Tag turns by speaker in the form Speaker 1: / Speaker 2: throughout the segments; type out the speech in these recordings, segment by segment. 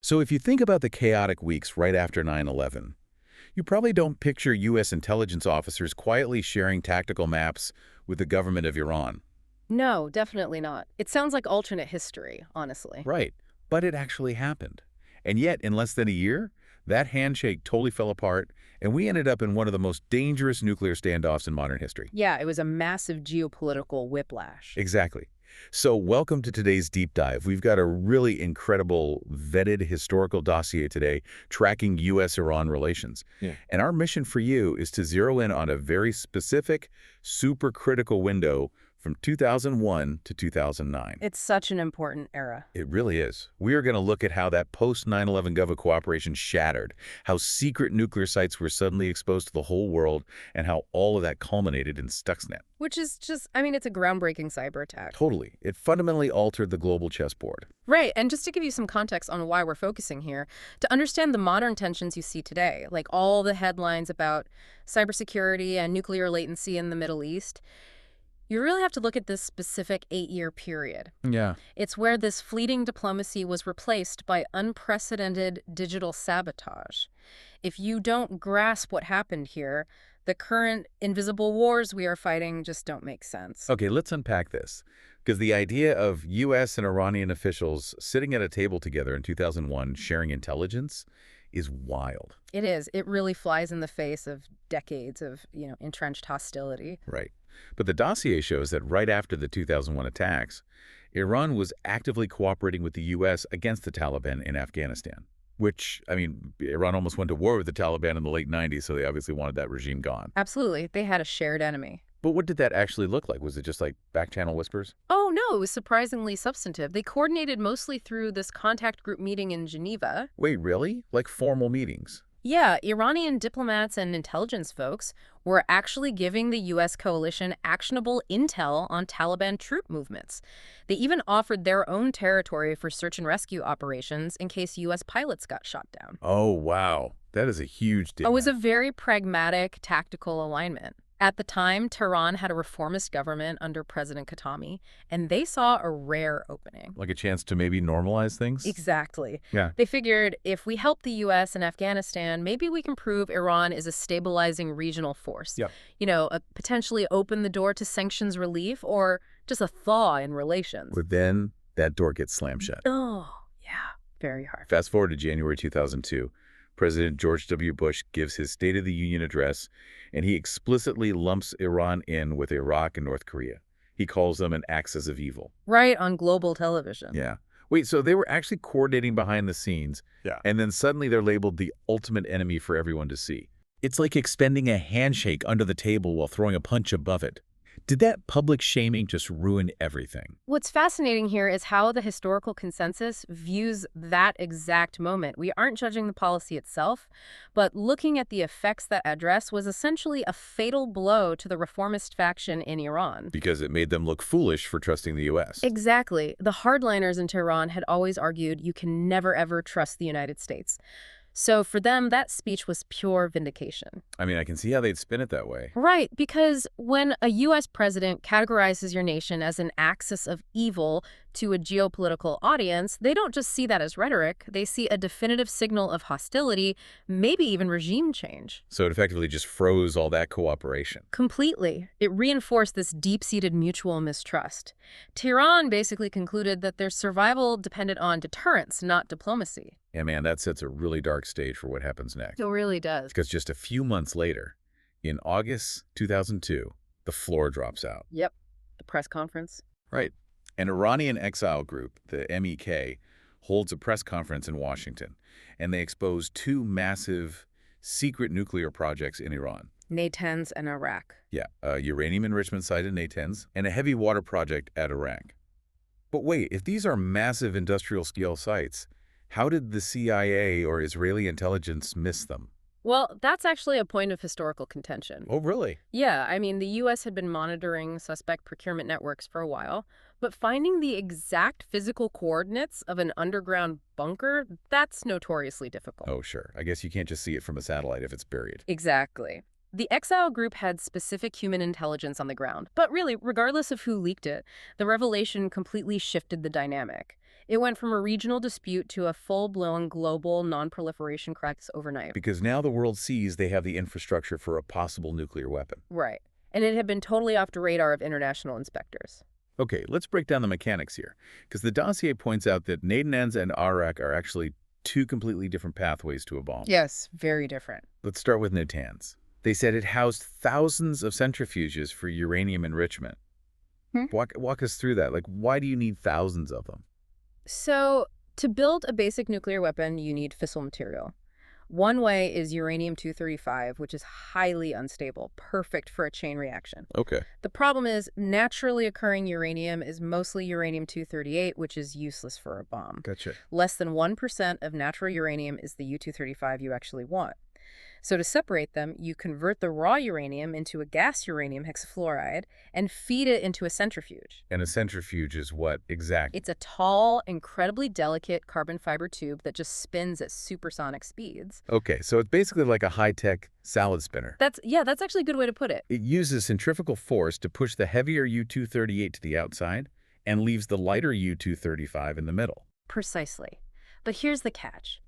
Speaker 1: So if you think about the chaotic weeks right after 9/11, you probably don't picture U.S. intelligence officers quietly sharing tactical maps with the government of Iran.
Speaker 2: No, definitely not. It sounds like alternate history, honestly.
Speaker 1: Right. But it actually happened. And yet, in less than a year, that handshake totally fell apart, and we ended up in one of the most dangerous nuclear standoffs in modern history.
Speaker 2: Yeah, it was a massive geopolitical whiplash.
Speaker 1: Exactly. So welcome to today's deep dive. We've got a really incredible, vetted historical dossier today tracking U.S.-Iran relations.
Speaker 3: Yeah.
Speaker 1: And our mission for you is to zero in on a very specific, super critical window from 2001 to 2009.
Speaker 2: It's such an important era.
Speaker 1: It really is. We are going to look at how that post-9/11 Gov cooperation shattered, how secret nuclear sites were suddenly exposed to the whole world, and how all of that culminated in Stuxnet.
Speaker 2: Which is just, I mean, it's a groundbreaking cyber attack.
Speaker 1: Totally. It fundamentally altered the global chessboard.
Speaker 2: Right, and just to give you some context on why we're focusing here, to understand the modern tensions you see today, like all the headlines about cybersecurity and nuclear latency in the Middle East, you really have to look at this specific 8-year period.
Speaker 1: Yeah.
Speaker 2: It's where this fleeting diplomacy was replaced by unprecedented digital sabotage. If you don't grasp what happened here, the current invisible wars we are fighting just don't make sense.
Speaker 1: Okay, let's unpack this. Because the idea of U.S. and Iranian officials sitting at a table together in 2001 sharing intelligence is wild.
Speaker 2: It is. It really flies in the face of decades of, entrenched hostility.
Speaker 1: Right. But the dossier shows that right after the 2001 attacks, Iran was actively cooperating with the U.S. against the Taliban in Afghanistan. Which, I mean, Iran almost went to war with the Taliban in the late 90s, so they obviously wanted that regime gone.
Speaker 2: Absolutely. They had a shared enemy.
Speaker 1: But what did that actually look like? Was it just like back-channel whispers?
Speaker 2: Oh, no, it was surprisingly substantive. They coordinated mostly through this contact group meeting in Geneva.
Speaker 1: Wait, really? Like formal meetings?
Speaker 2: Yeah, Iranian diplomats and intelligence folks were actually giving the U.S. coalition actionable intel on Taliban troop movements. They even offered their own territory for search and rescue operations in case U.S. pilots got shot down.
Speaker 1: Oh, wow. That is a huge deal.
Speaker 2: It was a very pragmatic, tactical alignment. At the time, Tehran had a reformist government under President Khatami, and they saw a rare opening.
Speaker 1: Like a chance to maybe normalize things?
Speaker 2: Exactly.
Speaker 1: Yeah.
Speaker 2: They figured if we help the U.S. and Afghanistan, maybe we can prove Iran is a stabilizing regional force.
Speaker 1: Yeah.
Speaker 2: Potentially open the door to sanctions relief or just a thaw in relations.
Speaker 1: But then that door gets slammed shut.
Speaker 2: Oh, yeah. Very hard.
Speaker 1: Fast forward to January 2002. President George W. Bush gives his State of the Union address, and he explicitly lumps Iran in with Iraq and North Korea. He calls them an axis of evil.
Speaker 2: Right, on global television.
Speaker 1: Yeah. Wait, so they were actually coordinating behind the scenes, and then suddenly they're labeled the ultimate enemy for everyone to see. It's like extending a handshake under the table while throwing a punch above it. Did that public shaming just ruin everything?
Speaker 2: What's fascinating here is how the historical consensus views that exact moment. We aren't judging the policy itself, but looking at the effects that address was essentially a fatal blow to the reformist faction in Iran.
Speaker 1: Because it made them look foolish for trusting the U.S.
Speaker 2: Exactly. The hardliners in Tehran had always argued you can never ever trust the United States. So for them, that speech was pure vindication.
Speaker 1: I mean, I can see how they'd spin it that way.
Speaker 2: Right, because when a U.S. president categorizes your nation as an axis of evil to a geopolitical audience, they don't just see that as rhetoric. They see a definitive signal of hostility, maybe even regime change.
Speaker 1: So it effectively just froze all that cooperation.
Speaker 2: Completely. It reinforced this deep-seated mutual mistrust. Tehran basically concluded that their survival depended on deterrence, not diplomacy.
Speaker 1: Yeah, man, that sets a really dark stage for what happens next.
Speaker 2: It really does.
Speaker 1: Because just a few months later, in August 2002, the floor drops out.
Speaker 2: Yep. The press conference.
Speaker 1: Right. An Iranian exile group, the MEK, holds a press conference in Washington, and they expose two massive secret nuclear projects in Iran.
Speaker 2: Natanz and Arak.
Speaker 1: Yeah, a uranium enrichment site in Natanz and a heavy water project at Arak. But wait, if these are massive industrial-scale sites, how did the CIA or Israeli intelligence miss them?
Speaker 2: Well, that's actually a point of historical contention.
Speaker 1: Oh, really?
Speaker 2: Yeah, I mean, the U.S. had been monitoring suspect procurement networks for a while, but finding the exact physical coordinates of an underground bunker, that's notoriously difficult.
Speaker 1: Oh, sure. I guess you can't just see it from a satellite if it's buried.
Speaker 2: Exactly. The exile group had specific human intelligence on the ground, but really, regardless of who leaked it, the revelation completely shifted the dynamic. It went from a regional dispute to a full-blown global non-proliferation crisis overnight.
Speaker 1: Because now the world sees they have the infrastructure for a possible nuclear weapon.
Speaker 2: Right. And it had been totally off the radar of international inspectors.
Speaker 1: Okay, let's break down the mechanics here, because the dossier points out that Natanz and Arak are actually two completely different pathways to a bomb.
Speaker 2: Yes, very different.
Speaker 1: Let's start with Natanz. They said it housed thousands of centrifuges for uranium enrichment. Walk us through that. Like, why do you need thousands of them?
Speaker 2: So, to build a basic nuclear weapon, you need fissile material. One way is uranium-235, which is highly unstable, perfect for a chain reaction.
Speaker 1: Okay.
Speaker 2: The problem is naturally occurring uranium is mostly uranium-238, which is useless for a bomb.
Speaker 1: Gotcha.
Speaker 2: Less than 1% of natural uranium is the U-235 you actually want. So to separate them, you convert the raw uranium into a gas uranium hexafluoride and feed it into a centrifuge.
Speaker 1: And a centrifuge is what exactly?
Speaker 2: It's a tall, incredibly delicate carbon fiber tube that just spins at supersonic speeds.
Speaker 1: Okay, so it's basically like a high-tech salad spinner.
Speaker 2: That's actually a good way to put it.
Speaker 1: It uses centrifugal force to push the heavier U-238 to the outside and leaves the lighter U-235 in the middle.
Speaker 2: Precisely. But here's the catch.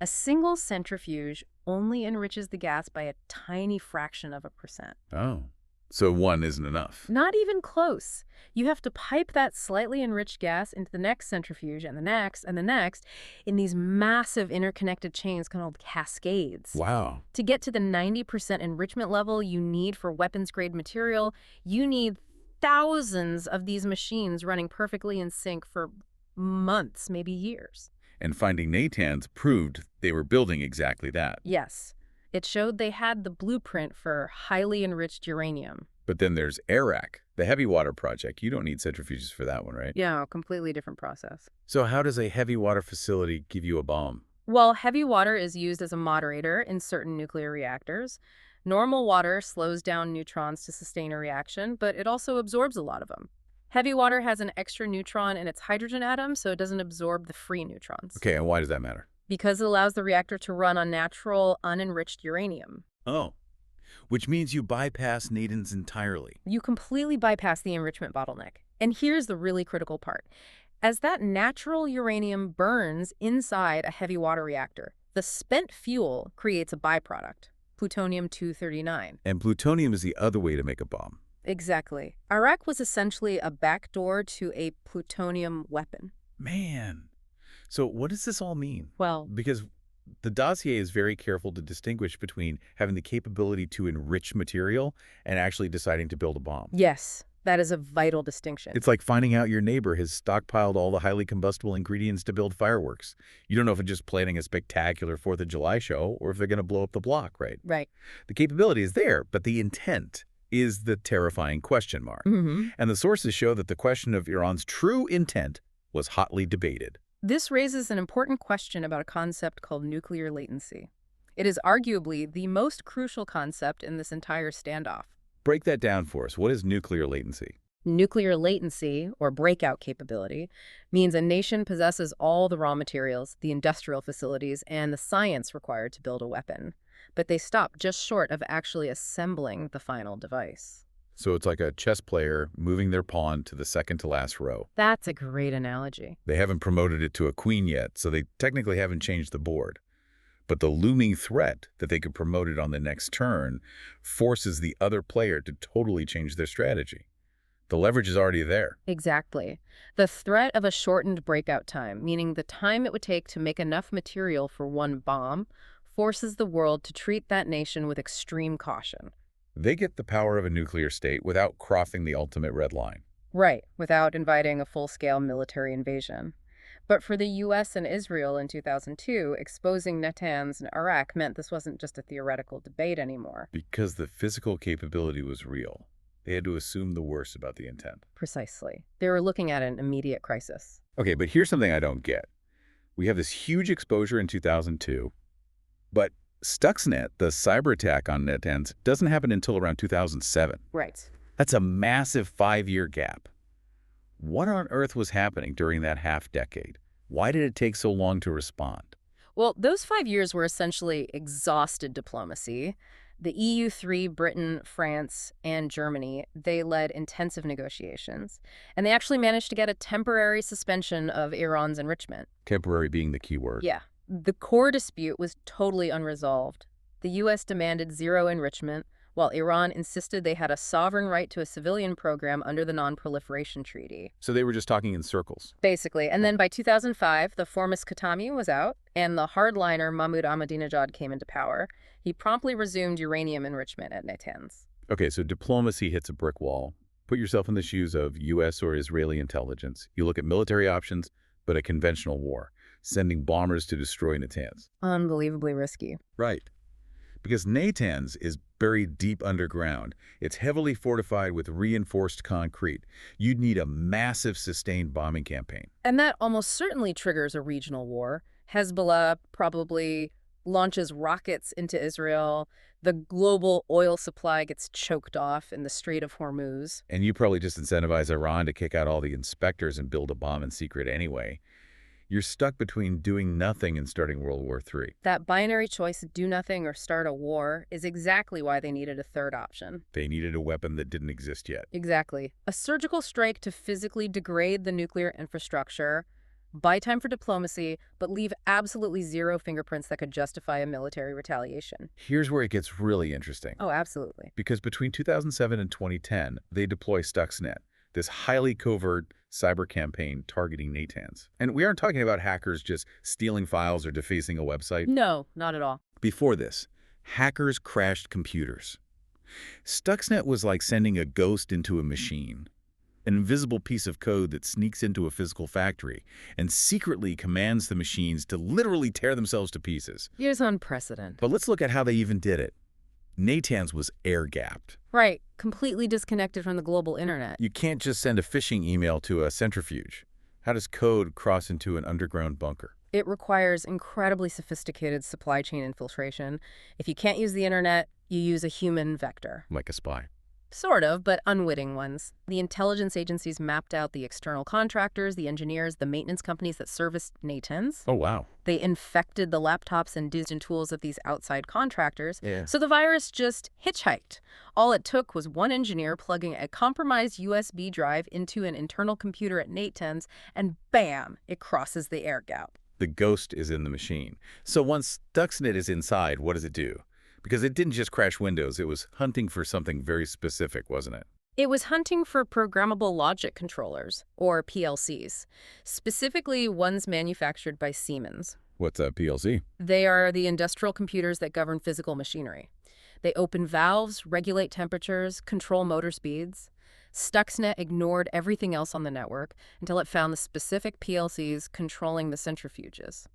Speaker 2: A single centrifuge only enriches the gas by a tiny fraction of a percent.
Speaker 1: Oh, so one isn't enough.
Speaker 2: Not even close. You have to pipe that slightly enriched gas into the next centrifuge and the next and the next in these massive interconnected chains called cascades.
Speaker 1: Wow.
Speaker 2: To get to the 90% enrichment level you need for weapons-grade material, you need thousands of these machines running perfectly in sync for months, maybe years.
Speaker 1: And finding Natanz proved they were building exactly that.
Speaker 2: Yes. It showed they had the blueprint for highly enriched uranium.
Speaker 1: But then there's Arak, the heavy water project. You don't need centrifuges for that one, right?
Speaker 2: Yeah, completely different process.
Speaker 1: So how does a heavy water facility give you a bomb?
Speaker 2: Well, heavy water is used as a moderator in certain nuclear reactors. Normal water slows down neutrons to sustain a reaction, but it also absorbs a lot of them. Heavy water has an extra neutron in its hydrogen atom, so it doesn't absorb the free neutrons.
Speaker 1: Okay, and why does that matter?
Speaker 2: Because it allows the reactor to run on natural, unenriched uranium.
Speaker 1: Oh, which means you bypass Natanz entirely.
Speaker 2: You completely bypass the enrichment bottleneck. And here's the really critical part. As that natural uranium burns inside a heavy water reactor, the spent fuel creates a byproduct, plutonium-239.
Speaker 1: And plutonium is the other way to make a bomb.
Speaker 2: Exactly. Arak was essentially a backdoor to a plutonium weapon.
Speaker 1: Man. So what does this all mean?
Speaker 2: Well,
Speaker 1: Because the dossier is very careful to distinguish between having the capability to enrich material and actually deciding to build a bomb.
Speaker 2: yes, that is a vital distinction.
Speaker 1: It's like finding out your neighbor has stockpiled all the highly combustible ingredients to build fireworks. You don't know if it's just planning a spectacular 4th of July show or if they're going to blow up the block, right?
Speaker 2: Right.
Speaker 1: The capability is there, but the intent is the terrifying question mark. And the sources show that the question of Iran's true intent was hotly debated.
Speaker 2: This raises an important question about a concept called nuclear latency. It is arguably the most crucial concept in this entire standoff.
Speaker 1: Break that down for us. What is nuclear latency?
Speaker 2: Nuclear latency, or breakout capability, means a nation possesses all the raw materials, the industrial facilities, and the science required to build a weapon. But they stop just short of actually assembling the final device.
Speaker 1: So it's like a chess player moving their pawn to the second to last row.
Speaker 2: That's a great analogy.
Speaker 1: They haven't promoted it to a queen yet, so they technically haven't changed the board. But the looming threat that they could promote it on the next turn forces the other player to totally change their strategy. The leverage is already there.
Speaker 2: Exactly. The threat of a shortened breakout time, meaning the time it would take to make enough material for one bomb, forces the world to treat that nation with extreme caution.
Speaker 1: They get the power of a nuclear state without crossing the ultimate red line.
Speaker 2: Right, without inviting a full-scale military invasion. But for the U.S. and Israel in 2002, exposing Natanz and Arak meant this wasn't just a theoretical debate anymore.
Speaker 1: Because the physical capability was real, they had to assume the worst about the intent.
Speaker 2: Precisely. They were looking at an immediate crisis.
Speaker 1: Okay, but here's something I don't get. We have this huge exposure in 2002, but Stuxnet, the cyber attack on Natanz, doesn't happen until around 2007.
Speaker 2: Right.
Speaker 1: That's a massive 5-year gap. What on earth was happening during that half-decade? Why did it take so long to respond?
Speaker 2: Well, those 5 years were essentially exhausted diplomacy. The EU3, Britain, France, and Germany, they led intensive negotiations, and they actually managed to get a temporary suspension of Iran's enrichment.
Speaker 1: Temporary being the key word.
Speaker 2: Yeah. The core dispute was totally unresolved. The U.S. demanded zero enrichment, while Iran insisted they had a sovereign right to a civilian program under the Non-Proliferation Treaty.
Speaker 1: So they were just talking in circles.
Speaker 2: Basically. And then by 2005, the formus Khatami was out, and the hardliner Mahmoud Ahmadinejad came into power. He promptly resumed uranium enrichment at Natanz.
Speaker 1: Okay, so diplomacy hits a brick wall. Put yourself in the shoes of U.S. or Israeli intelligence. You look at military options, but a conventional war, sending bombers to destroy Natanz.
Speaker 2: Unbelievably risky.
Speaker 1: Right. Because Natanz is buried deep underground. It's heavily fortified with reinforced concrete. You'd need a massive sustained bombing campaign.
Speaker 2: And that almost certainly triggers a regional war. Hezbollah probably launches rockets into Israel. The global oil supply gets choked off in the Strait of Hormuz.
Speaker 1: And you probably just incentivize Iran to kick out all the inspectors and build a bomb in secret anyway. You're stuck between doing nothing and starting World War III.
Speaker 2: That binary choice, do nothing or start a war, is exactly why they needed a third option.
Speaker 1: They needed a weapon that didn't exist yet.
Speaker 2: Exactly. A surgical strike to physically degrade the nuclear infrastructure, buy time for diplomacy, but leave absolutely zero fingerprints that could justify a military retaliation.
Speaker 1: Here's where it gets really interesting.
Speaker 2: Oh, absolutely.
Speaker 1: Because between 2007 and 2010, they deploy Stuxnet, this highly covert cyber campaign targeting Natanz. And we aren't talking about hackers just stealing files or defacing a website.
Speaker 2: No, not at all.
Speaker 1: Before this, hackers crashed computers. Stuxnet was like sending a ghost into a machine, an invisible piece of code that sneaks into a physical factory and secretly commands the machines to literally tear themselves to pieces.
Speaker 2: Here's unprecedented.
Speaker 1: But let's look at how they even did it. Natanz was air-gapped.
Speaker 2: Right, completely disconnected from the global internet.
Speaker 1: You can't just send a phishing email to a centrifuge. How does code cross into an underground bunker?
Speaker 2: It requires incredibly sophisticated supply chain infiltration. If you can't use the internet, you use a human vector.
Speaker 1: Like a spy.
Speaker 2: Sort of, but unwitting ones. The intelligence agencies mapped out the external contractors, the engineers, the maintenance companies that serviced Natanz.
Speaker 1: Oh, wow.
Speaker 2: They infected the laptops and digital tools of these outside contractors.
Speaker 1: Yeah.
Speaker 2: So the virus just hitchhiked. All it took was one engineer plugging a compromised USB drive into an internal computer at Natanz, and bam, it crosses the air gap.
Speaker 1: The ghost is in the machine. So once Stuxnet is inside, what does it do? Because it didn't just crash Windows, it was hunting for something very specific, wasn't it?
Speaker 2: It was hunting for programmable logic controllers, or PLCs, specifically ones manufactured by Siemens.
Speaker 1: What's a PLC?
Speaker 2: They are the industrial computers that govern physical machinery. They open valves, regulate temperatures, control motor speeds. Stuxnet ignored everything else on the network until it found the specific PLCs controlling the centrifuges.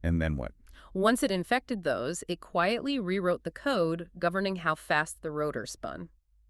Speaker 1: And then what?
Speaker 2: Once it infected those, it quietly rewrote the code governing how fast the rotor spun.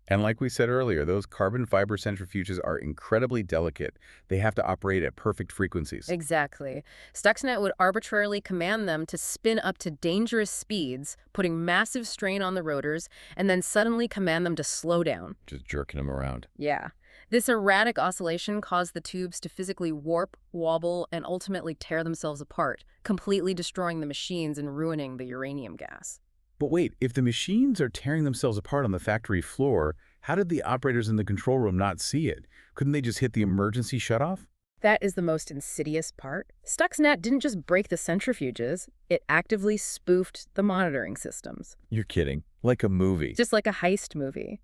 Speaker 1: And like we said earlier, those carbon fiber centrifuges are incredibly delicate. They have to operate at perfect frequencies.
Speaker 2: Exactly. Stuxnet would arbitrarily command them to spin up to dangerous speeds, putting massive strain on the rotors, and then suddenly command them to slow down.
Speaker 1: Just jerking them around.
Speaker 2: Yeah. This erratic oscillation caused the tubes to physically warp, wobble, and ultimately tear themselves apart, completely destroying the machines and ruining the uranium gas.
Speaker 1: But wait, if the machines are tearing themselves apart on the factory floor, how did the operators in the control room not see it? Couldn't they just hit the emergency shutoff?
Speaker 2: That is the most insidious part. Stuxnet didn't just break the centrifuges, it actively spoofed the monitoring systems.
Speaker 1: You're kidding. Like a movie.
Speaker 2: Just like a heist movie.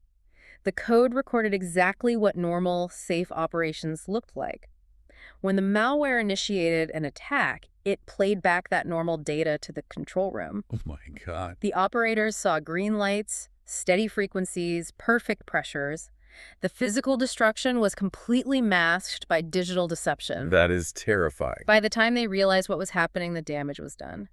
Speaker 2: The code recorded exactly what normal, safe operations looked like. When the malware initiated an attack, it played back that normal data to the control room.
Speaker 1: Oh my God.
Speaker 2: The operators saw green lights, steady frequencies, perfect pressures. The physical destruction was completely masked by digital deception.
Speaker 1: That is terrifying.
Speaker 2: By the time they realized what was happening, the damage was done.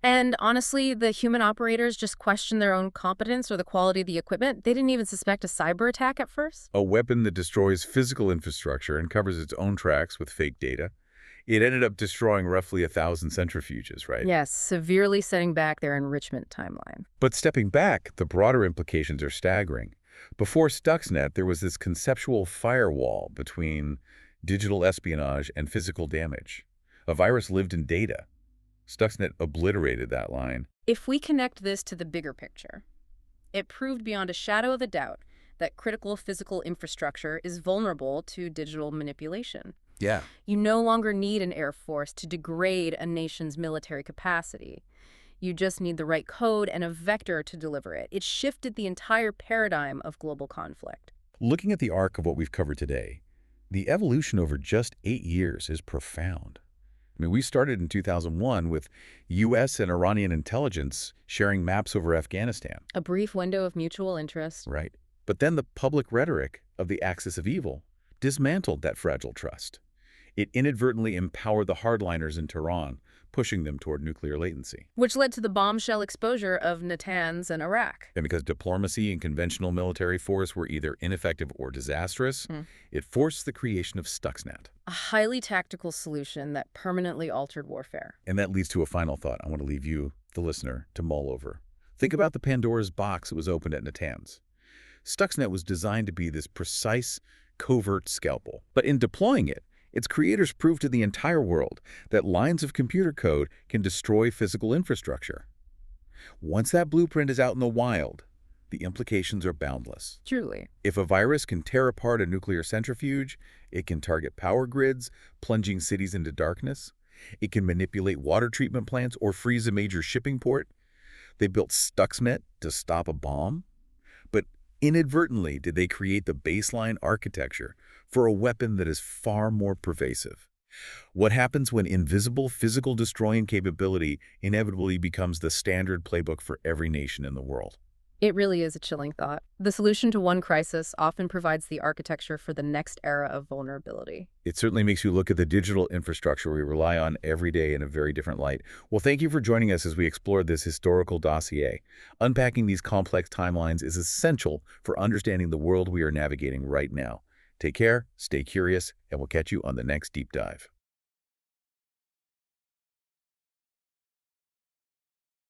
Speaker 2: And honestly, the human operators just questioned their own competence or the quality of the equipment. They didn't even suspect a cyber attack at first.
Speaker 1: A weapon that destroys physical infrastructure and covers its own tracks with fake data. It ended up destroying roughly 1,000 centrifuges, right?
Speaker 2: Yes, severely setting back their enrichment timeline.
Speaker 1: But stepping back, the broader implications are staggering. Before Stuxnet, there was this conceptual firewall between digital espionage and physical damage. A virus lived in data. Stuxnet obliterated that line.
Speaker 2: If we connect this to the bigger picture, It proved beyond a shadow of a doubt that critical physical infrastructure is vulnerable to digital manipulation.
Speaker 1: Yeah.
Speaker 2: You no longer need an air force to degrade a nation's military capacity. You just need the right code and a vector to deliver it. It shifted the entire paradigm of global conflict.
Speaker 1: Looking at the arc of what we've covered today, the evolution over just 8 years is profound. I mean, we started in 2001 with U.S. and Iranian intelligence sharing maps over Afghanistan,
Speaker 2: A brief window of mutual interest.
Speaker 1: right? But then the public rhetoric of the axis of evil dismantled that fragile trust. It inadvertently empowered the hardliners in Tehran, pushing them toward nuclear latency.
Speaker 2: Which led to the bombshell exposure of Natanz and Arak.
Speaker 1: And because diplomacy and conventional military force were either ineffective or disastrous, it forced the creation of Stuxnet.
Speaker 2: A highly tactical solution that permanently altered warfare.
Speaker 1: And that leads to a final thought I want to leave you, the listener, to mull over. Think about the Pandora's box that was opened at Natanz. Stuxnet was designed to be this precise, covert scalpel. But in deploying it, its creators proved to the entire world that lines of computer code can destroy physical infrastructure. Once that blueprint is out in the wild, the implications are boundless.
Speaker 2: Truly.
Speaker 1: If a virus can tear apart a nuclear centrifuge, it can target power grids, plunging cities into darkness. It can manipulate water treatment plants or freeze a major shipping port. They built Stuxnet to stop a bomb. But inadvertently, did they create the baseline architecture for a weapon that is far more pervasive? What happens when invisible physical destroying capability inevitably becomes the standard playbook for every nation in the world?
Speaker 2: It really is a chilling thought. The solution to one crisis often provides the architecture for the next era of vulnerability.
Speaker 1: It certainly makes you look at the digital infrastructure we rely on every day in a very different light. Well, thank you for joining us as we explore this historical dossier. Unpacking these complex timelines is essential for understanding the world we are navigating right now. Take care, stay curious, and we'll catch you on the next deep dive.